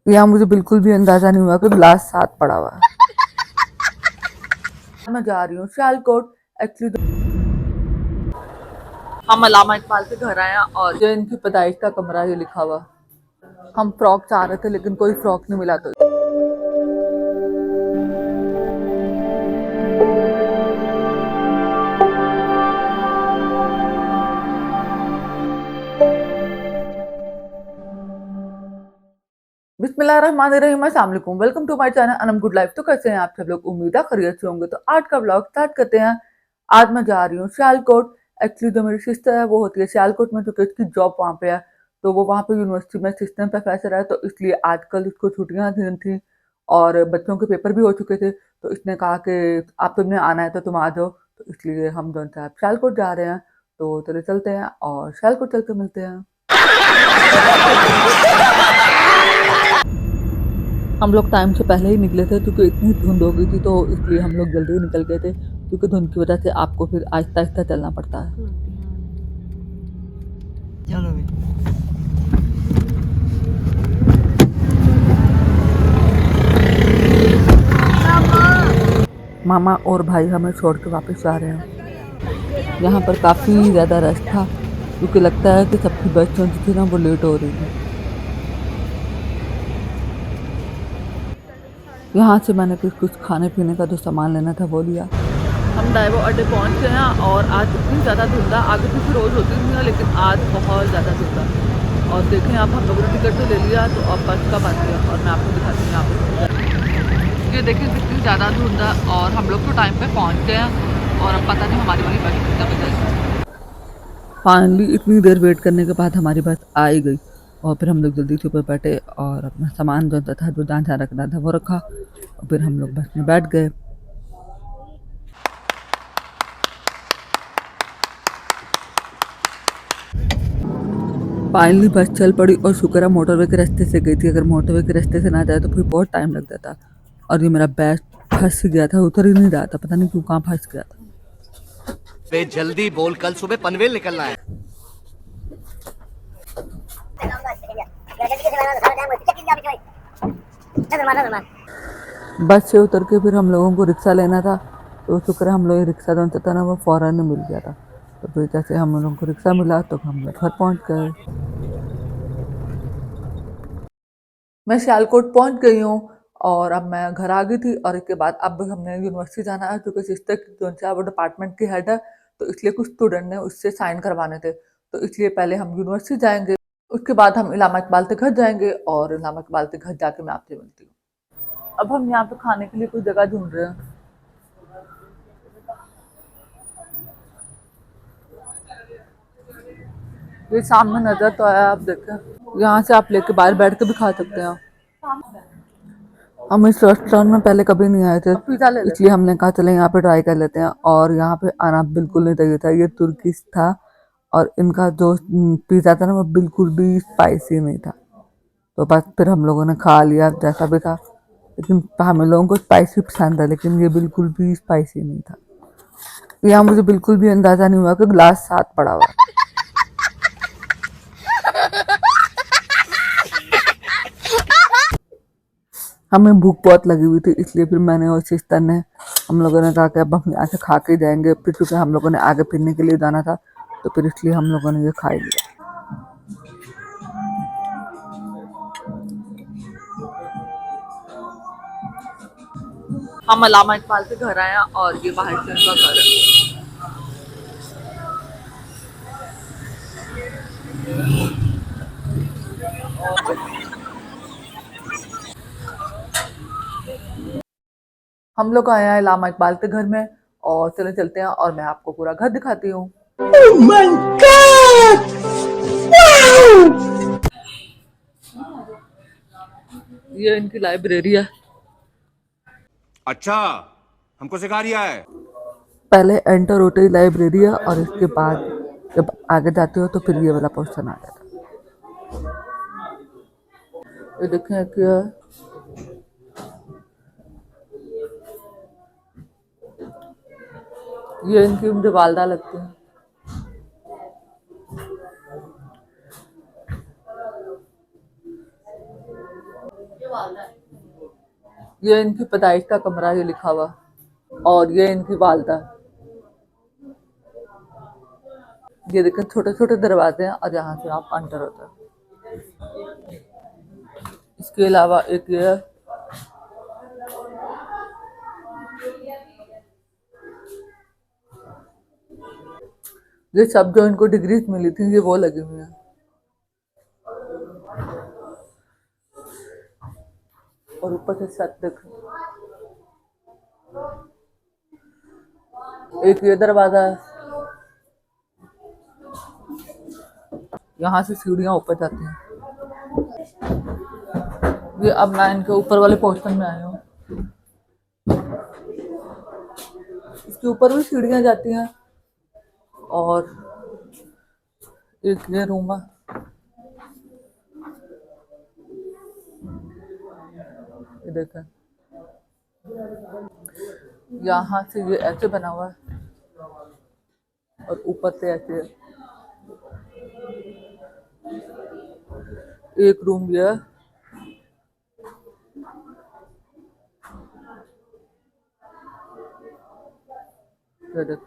यहाँ मुझे बिल्कुल भी अंदाजा नहीं हुआ कि ग्लास साथ पड़ा हुआ है। मैं जा रही हूँ सियालकोट। एक्चुअली हम अलामा इकबाल के घर आए और ये इनकी पैदाइश का कमरा ये लिखा हुआ। हम फ्रॉक चाह रहे थे लेकिन कोई फ्रॉक नहीं मिला। तो बिस्मिल्लाहिर्रहमानिर्रहीम, अस्सलाम वालेकुम, welcome to my channel Anam good life. तो कैसे हैं आप सब लोग? उम्मीद है खैरियत से होंगे। तो आज का व्लॉग स्टार्ट करते हैं। आज मैं जा रही हूँ सियालकोट। एक्चुअली जो मेरी सिस्टर है वो होती है सियालकोट में, तो उसकी जॉब वहाँ पे है। तो वो वहाँ पे यूनिवर्सिटी में असिस्टेंट प्रोफेसर है। तो इसलिए आजकल उसको छुट्टियाँ थी और बच्चों के पेपर भी हो चुके थे। तो इसने कहा कि आप तुमने आना है तो तुम आ जाओ। तो इसलिए हम दोनों साहब सियालकोट जा रहे हैं। तो चले चलते हैं और सियालकोट चल के मिलते हैं। हम लोग टाइम से पहले ही निकले थे क्योंकि इतनी धुंध हो गई थी, तो इसलिए हम लोग जल्दी निकल गए थे क्योंकि धुंध की वजह से आपको फिर आहिस्ता आहिस्ता चलना पड़ता है। चलो मामा और भाई हमें छोड़ के वापस जा रहे हैं। यहाँ पर काफ़ी ज़्यादा रश था क्योंकि लगता है कि सबकी बस जो थी ना वो लेट हो रही थी। यहाँ से मैंने फिर कुछ खाने पीने का जो सामान लेना था वो लिया। हम डाइवो अड्डे पहुँच गए हैं और आज इतनी ज़्यादा धुंध है। आगे पीछे रोज़ होती नहीं है लेकिन आज बहुत ज़्यादा धुंध है। और देखें आप, हम लोगों ने टिकट तो ले लिया, तो अब बस कब आती है और मैं आपको दिखाती हूँ यहाँ पर। ये देखें कितनी ज़्यादा धुंध है और हम लोग तो टाइम पे पहुँच गए हैं और अब पता नहीं हमारी वाली बस कब जाएगी। फाइनली इतनी देर वेट करने के बाद हमारी बस आ ही गई और फिर हम लोग जल्दी से ऊपर बैठे और अपना सामान जो था जो जहाँ जहाँ रखना था वो रखा और फिर हम लोग बस में बैठ गए। फाइनली बस चल पड़ी और शुक्र है मोटरवे के रास्ते से गई थी। अगर मोटरवे के रास्ते से ना जाए तो फिर बहुत टाइम लग जाता। और ये मेरा बैग फंस गया था, उतर ही नहीं रहा था, पता नहीं क्यों कहाँ फंस गया था। बे जल्दी बोल, कल सुबह पनवेल निकलना है। बस से उतर के फिर हम लोगों को रिक्शा लेना था, तो शुक्र है हम लोग रिक्शा जो था ना वो फौरन मिल गया था। तो फिर जैसे हम लोगों को रिक्शा मिला तो हम लोग घर पहुँच गए। मैं सियालकोट पहुँच गई हूँ और अब मैं घर आ गई थी और इसके बाद अब हमने यूनिवर्सिटी जाना है क्योंकि सिस्टर जो है वो डिपार्टमेंट की हेड है। तो इसलिए कुछ स्टूडेंट ने उससे साइन करवाने थे, तो इसलिए पहले हम यूनिवर्सिटी जाएंगे, उसके बाद हम इलामा इकबाल के घर जाएंगे और इलामा इकबाल के घर जाके मैं आपसे मिलती हूँ। अब हम यहाँ पे खाने के लिए कोई जगह ढूंढ रहे हैं। ये सामने नजर तो आया, आप देखें, यहाँ से आप लेके बाहर बैठ के भी खा सकते हैं। हम इस रेस्टोरेंट में पहले कभी नहीं आए थे, इसलिए हमने कहा चले यहाँ पे ट्राई कर लेते हैं। और यहाँ पे आना बिल्कुल नहीं चाहिए था, ये तुर्किश था और इनका जो पिज़्ज़ा था ना वो बिल्कुल भी स्पाइसी नहीं था। तो बस फिर हम लोगों ने खा लिया जैसा भी था, लेकिन हम लोगों को स्पाइसी पसंद है लेकिन ये बिल्कुल भी स्पाइसी नहीं था। यहाँ मुझे बिल्कुल भी अंदाजा नहीं हुआ कि ग्लास साथ पड़ा हुआ। हमें भूख बहुत लगी हुई थी, इसलिए फिर मैंने और सिस्टर ने, हम लोगों ने कहा कि अब हम यहाँ से खा के जाएंगे। फिर क्योंकि हम लोगों ने आगे फिरने के लिए जाना था तो फिर इसलिए हम लोगों ने ये खा ही लिया। हम अलामा इकबाल के घर आए और ये बाहर से उनका घर है। हम लोग आए हैं अलामा इकबाल के घर में और चले चलते हैं और मैं आपको पूरा घर दिखाती हूँ। Oh my God! Wow! ये इनकी लाइब्रेरी है। अच्छा, हमको सिखा रिया है। पहले एंटर होते ही लाइब्रेरी है और इसके बाद जब आगे जाते हो तो फिर ये वाला पोर्शन आ जाता है। ये देखें क्या, ये इनकी मुझे वालदा लगती है। ये इनकी पैदाइश का कमरा, ये लिखा हुआ, और ये इनकी वालदा। ये देखें छोटे छोटे दरवाजे हैं और यहाँ से आप अंटर होते हैं। इसके अलावा एक ये है, ये सब जो इनको डिग्रीज मिली थी ये वो लगी हुई है। और ऊपर से छत देख, एक ये दरवाजा है, यहाँ से सीढ़ियाँ ऊपर जाती हैं। ये अब मैं इनके ऊपर वाले पोर्शन में आई हूँ। इसके ऊपर भी सीढ़ियाँ जाती हैं। और एक ये रूम है, ये देखें, यहाँ से ये ऐसे बना हुआ है और ऊपर से ऐसे है। एक रूम ये है, ये देख,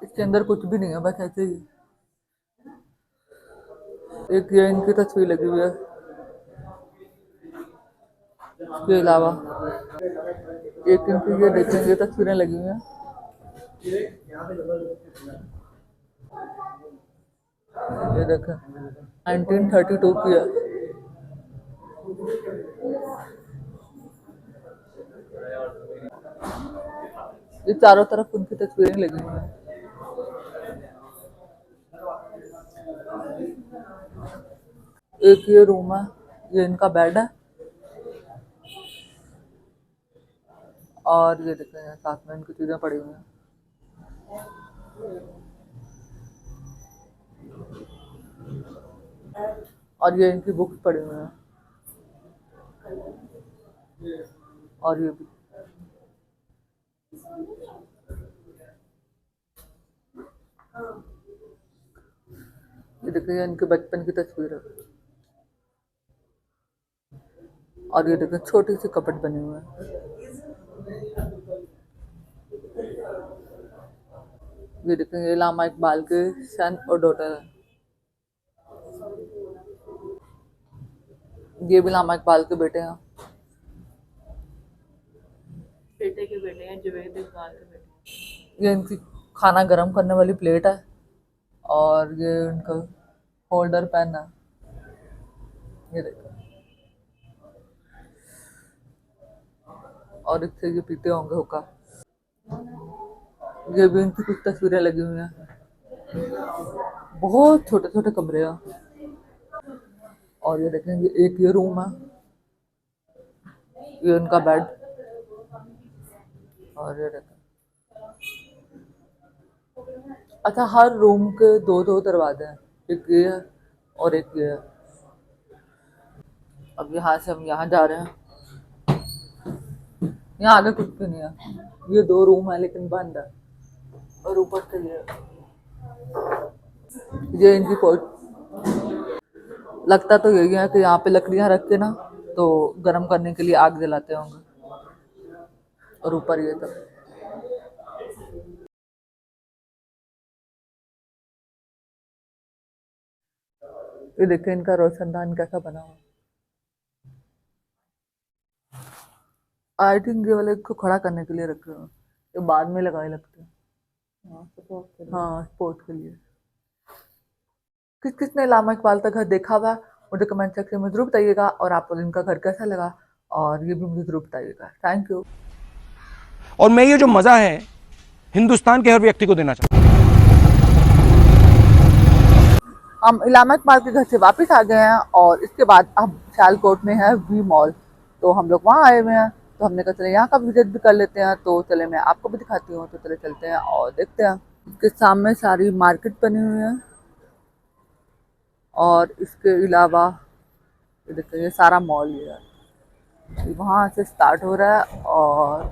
इसके अंदर कुछ भी नहीं है, बस ऐसे ही। एक ये इनकी तस्वीर लगी हुई है। इसके अलावा एक इनकी ये देखेंगे तस्वीरें लगी हुई हैं। ये देखें 1932 की है। ये चारों तरफ उनकी तस्वीरें लगी हुई हैं। एक ये रूम है, ये इनका बेड है। और ये देखें साथ में इनकी चीजें पड़ी हुई हैं। और ये इनकी बुक्स पड़ी हुई हैं। और ये भी ये देखिए इनके बचपन की तस्वीर है। और ये देखिए छोटी सी कपट बनी हुई है। ये देखिए ये लामा इकबाल के सन और डॉटर है। ये भी लामा इकबाल के बेटे हैं। बेटे के बेटे हैं, जुबैद इकबाल के बेटे। ये इनकी खाना गर्म करने वाली प्लेट है। और ये उनका होल्डर पेन है। ये देखो, और इससे ये पीते होंगे हुक्का। ये भी इनकी कुछ तस्वीरें लगी हुई हैं। बहुत छोटे छोटे कमरे हैं। और ये देखेंगे एक ये रूम है, ये उनका बेड। और ये देखें, अच्छा हर रूम के दो दो दरवाजे हैं, एक ये है और एक ये है। अब यहाँ से हम यहाँ जा रहे हैं। यहाँ आगे कुछ भी नहीं है, ये दो रूम है लेकिन बंद है। और ऊपर से ये इनकी पोर्ट, लगता तो यही है कि यहाँ पे लकड़ियाँ रख के ना तो गर्म करने के लिए आग जलाते होंगे। और ऊपर ये तब ये देखिए इनका रोशनदान कैसा बना हुआ। आई थिंक ये वाले को खड़ा करने के लिए रखे हुए हैं, ये बाद में लगाए लगते हैं। हाँ स्पोर्ट के लिए। किस किसने लामा इकबाल का घर देखा हुआ मुझे कमेंट सेक्शन में जरूर बताइएगा। और आपको इनका घर कैसा लगा और ये भी मुझे जरूर बताइएगा। Thank you. और मैं ये जो मजा है हिंदुस्तान के हर व्यक्ति को देना चाहता हूँ। हम लामा इकबाल के घर से वापस आ गए हैं और इसके बाद अब सियालकोट में है वी मॉल, तो हम लोग वहाँ आए हुए हैं। तो हमने कहा चले यहाँ का विजिट भी कर लेते हैं। तो चले मैं आपको भी दिखाती हूँ। तो चले चलते हैं और देखते हैं। इसके सामने सारी मार्केट बनी हुई है। और इसके अलावा ये देखिए ये सारा मॉल ही है। वहाँ से स्टार्ट हो रहा है और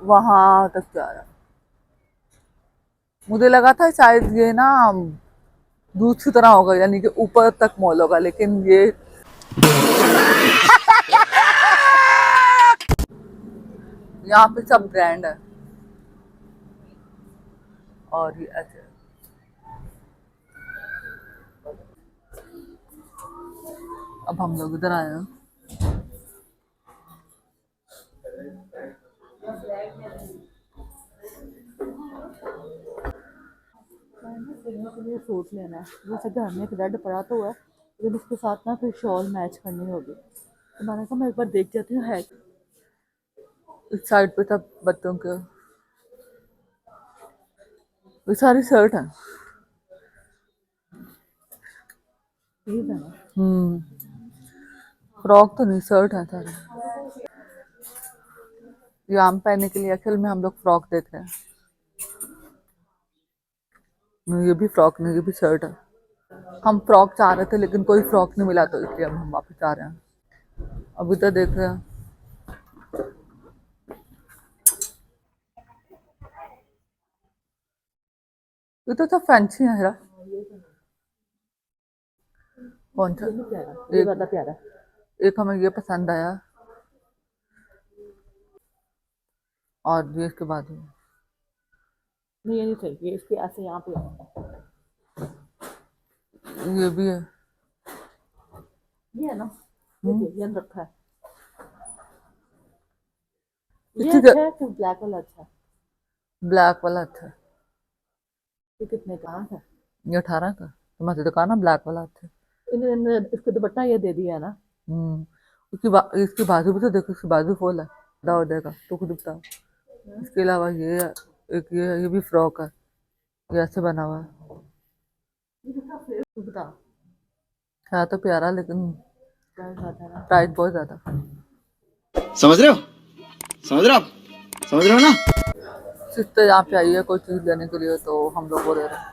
वहाँ तक जा रहा है। मुझे लगा था शायद ये ना दूध की तरह होगा, यानी कि ऊपर तक मॉल होगा, लेकिन ये यहाँ पे सब ब्रांड है। और ये ऐसे अब हम लोग इधर आए हैं। के लिए सूट लेना है, जैसे घर में एक रेड पड़ा तो हुआ है, लेकिन उसके साथ ना फिर शॉल मैच करनी होगी, तो मैंने कहा मैं एक बार देख जाती हूँ है। इस साइड पे सब बच्चों के ये सारी शर्ट है। फ्रॉक तो नहीं, शर्ट है सारी। ये आम पहनने के लिए असल में हम लोग फ्रॉक देख रहे हैं। नहीं, ये भी फ्रॉक नहीं, ये भी शर्ट है। हम फ्रॉक चाह रहे थे लेकिन कोई फ्रॉक नहीं मिला, तो इसलिए हम वापस आ रहे हैं। अभी तो देख रहे हैं। ये तो सब फैंसी है यार। कौन सा? ये वाला प्यारा। एक हमें ये पसंद आया, और ये इसके बाद नहीं, ये नहीं चाहिए, ये इसके ऐसे यहाँ पे ये भी है। ये है ना, ये रखा है। ये अच्छा है कि ब्लैक वाला अच्छा है? ब्लैक वाला अच्छा है। ये कितने का है? ये 18 का। तुम्हारी दुकान ना ब्लैक वाला अच्छा है। इसको दुपट्टा ये दे दिया है ना। इसकी बाजू भी तो देखो, इसकी बाजू फुल है, दाव देगा तो खुद बताओ। इसके अलावा ये एक ये भी फ्रॉक है, ये ऐसे बना हुआ है। बता है तो प्यारा, लेकिन प्राइस बहुत ज्यादा। समझ रहे हो? समझ रहे हो आप? समझ रहे हो ना? सिस्टर यहाँ पे आई है कोई चीज लेने के लिए, तो हम लोग वो ले रहे हैं।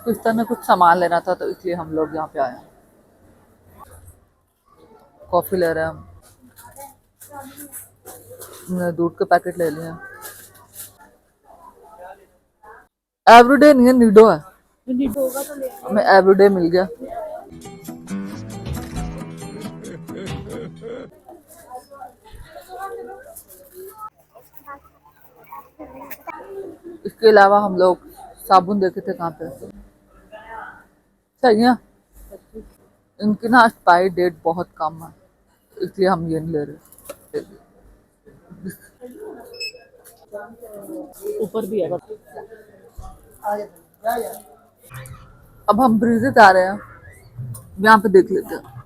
सिस्टर ने कुछ सामान लेना था, तो इसलिए हम लोग यहाँ पे आए हैं। कॉफी ले रहे हैं हम। हमने दूध के पैकेट ले लिए। एवरीडे नहीं है, नीडो है। नीडो होगा तो ले हमें एवरीडे मिल गया। इसके अलावा हम लोग साबुन देखे थे, कहाँ पे सही है। इनकी ना एक्सपायरी डेट बहुत कम है, इसलिए हम ये नहीं ले रहे। ऊपर भी है। अब हम ब्रीजे जा रहे हैं, यहाँ पे देख लेते हैं।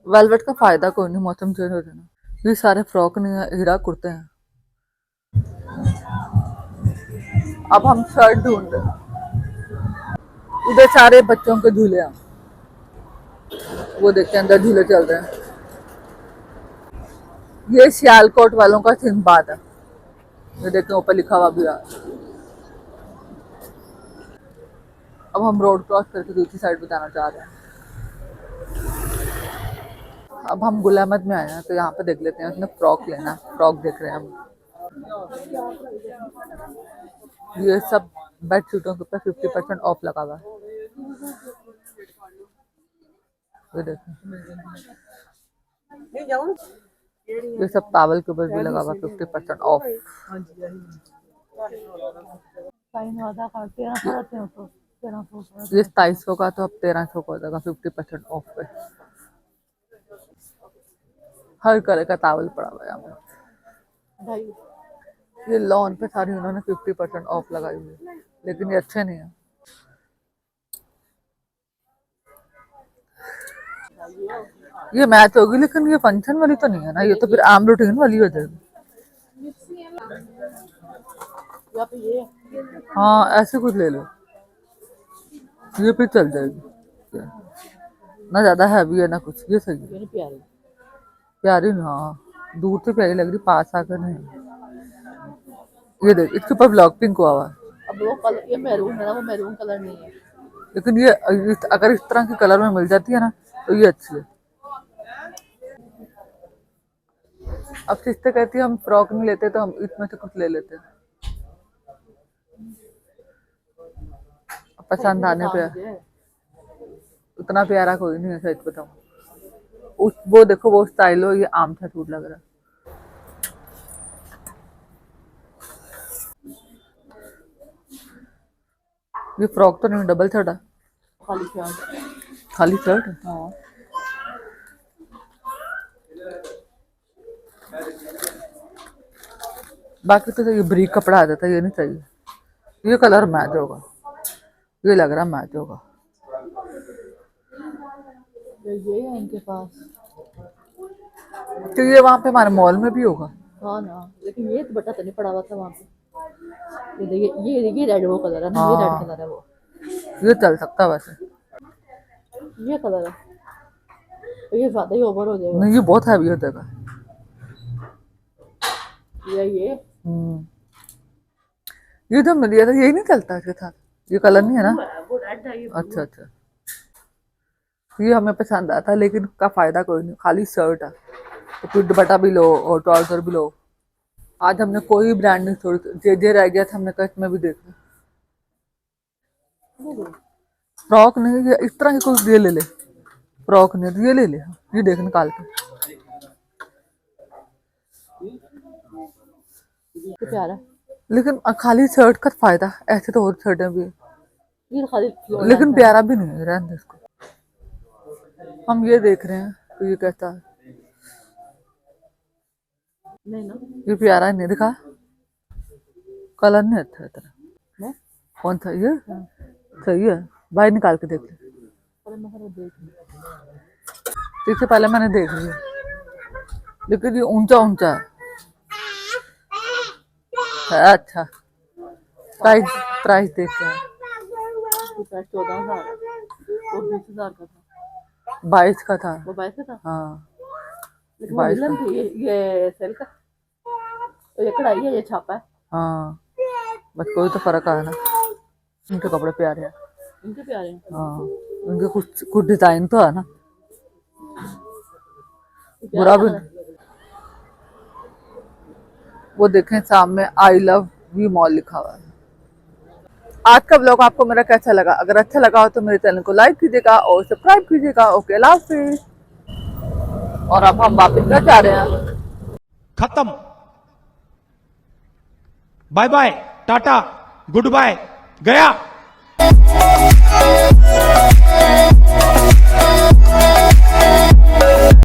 वेलवेट का फायदा कोई नहीं, मौसम चेंज हो जाना। ये सारे फ्रॉक नहीं है, हीरा कुर्ते हैं। अब हम शर्ट ढूंढ रहे हैं। उधर सारे बच्चों के झूले हैं, वो देखते हैं, अंदर झूले चल रहे हैं। ये सियालकोट वालों का सिंबाद है, ये देखते हैं ऊपर लिखा हुआ भी है। अब हम रोड क्रॉस करके दूसरी साइड पे जाना चाह रहे हैं। अब हम गुल अहमद में आए हैं, तो यहाँ पे देख लेते हैं, उसने फ्रॉक लेना है, फ्रॉक देख रहे हैं हम। ये सब बेड शीटों के ऊपर 50% ऑफ लगा हुआ है, ये देखें। ये सब टॉवल के ऊपर भी लगा हुआ 50% ऑफ। ये 2700 का, तो अब 1300 का हो जाएगा 50% ऑफ पे। हर कलर का टॉवल पड़ा हुआ है यहाँ पे। ये लॉन पे सारी उन्होंने 50% ऑफ लगाई हुई है, लेकिन ये अच्छे नहीं है। ये मैच होगी, लेकिन ये फंक्शन वाली तो नहीं है ना, ये तो फिर आम रूटीन वाली हो जाएगी। हाँ, ऐसे कुछ ले लो, ये भी चल जाएगी। ना ज्यादा हैवी है ना कुछ, ये सही है। प्यारी प्यारी ना, हाँ दूर से प्यारी लग रही, पास आकर नहीं। ये देख, इसके ऊपर ब्लॉक पिंक हुआ हुआ है। अब वो कलर, ये मैरून है ना, वो मैरून कलर नहीं है, लेकिन ये अगर इस तरह के कलर में मिल जाती है ना, तो ये अच्छी है। अब सिस्टर कहती है हम फ्रॉक नहीं लेते, तो हम इसमें से कुछ ले लेते हैं। पसंद आने पे उतना प्यारा कोई नहीं है, सच बताऊं। उस वो देखो वो स्टाइल हो, ये आम सा सूट लग रहा है। ये फ्रॉक तो नहीं, डबल शर्ट है, खाली शर्ट। खाली शर्ट है। हाँ बाकी तो ये ब्रीक कपड़ा आ जाता है, ये नहीं चाहिए। ये कलर मैच होगा, ये लग रहा मैच होगा। ये है इनके पास। तो ये वहाँ पे हमारे मॉल में भी होगा। हाँ ना, लेकिन ये दुपट्टा तो नहीं पड़ा हुआ था वहाँ पे। ये देखिए, ये रेड वो कलर है ना, ये रेड कलर है वो। ये चल सकता है वैसे। ये कलर है, ये ज्यादा ही ओवर हो जाएगा। नहीं, ये बहुत हैवी हो जाएगा। ये ये जो मिल गया था यही नहीं चलता इसके साथ, ये कलर नहीं है ना। वो रेड है ये। अच्छा अच्छा, ये हमें पसंद आता, लेकिन का फायदा कोई नहीं, खाली शर्ट है। तो फिर दुपट्टा भी लो और ट्राउजर भी लो। आज हमने कोई ब्रांड नहीं छोड़ी, जे रह गया था, हमने कहा इसमें भी देख लो। फ्रॉक नहीं, ये इस तरह की कुछ ये ले ले। फ्रॉक नहीं तो ये ले ले, ये देख निकाल के। ये प्यारा। लेकिन खाली शर्ट का फायदा, ऐसे तो और शर्टें भी है। ये खाली लेकिन प्यारा भी नहीं है, रहने दो इसको। हम ये देख रहे हैं कि ये कैसा है। नहीं ना, ये प्यारा नहीं दिखा, कलर नहीं अच्छा इतना। नहीं? कौन सा ये? सही है, भाई निकाल के देख ले। अरे मैं देख इससे पहले मैंने देख लिया, लेकिन ये ऊंचा ऊंचा है अच्छा। प्राइस प्राइस देख के आए। 14,000 वो 20,000 का था। 22 का था। वो 22 का था। हाँ लेकिन वो मिलन थी, ये सिल्क है, तो ये कढ़ाई है, ये छापा है। हाँ, बस कोई तो फर्क आया ना। इनके कपड़े प्यारे हैं। इनके प्यारे हैं। हाँ, उनके कुछ कुछ डिजाइन तो है ना, बुरा भी नहीं। वो देखें सामने आई लव वी मॉल लिखा हुआ है। आज का ब्लॉग आपको मेरा कैसा लगा? अगर अच्छा लगा हो तो मेरे चैनल को लाइक कीजिएगा और सब्सक्राइब कीजिएगा। ओके, अल्लाह हाफिज़। और अब हम वापस घर जा रहे हैं। खत्म, bye bye, tata, good bye, गया।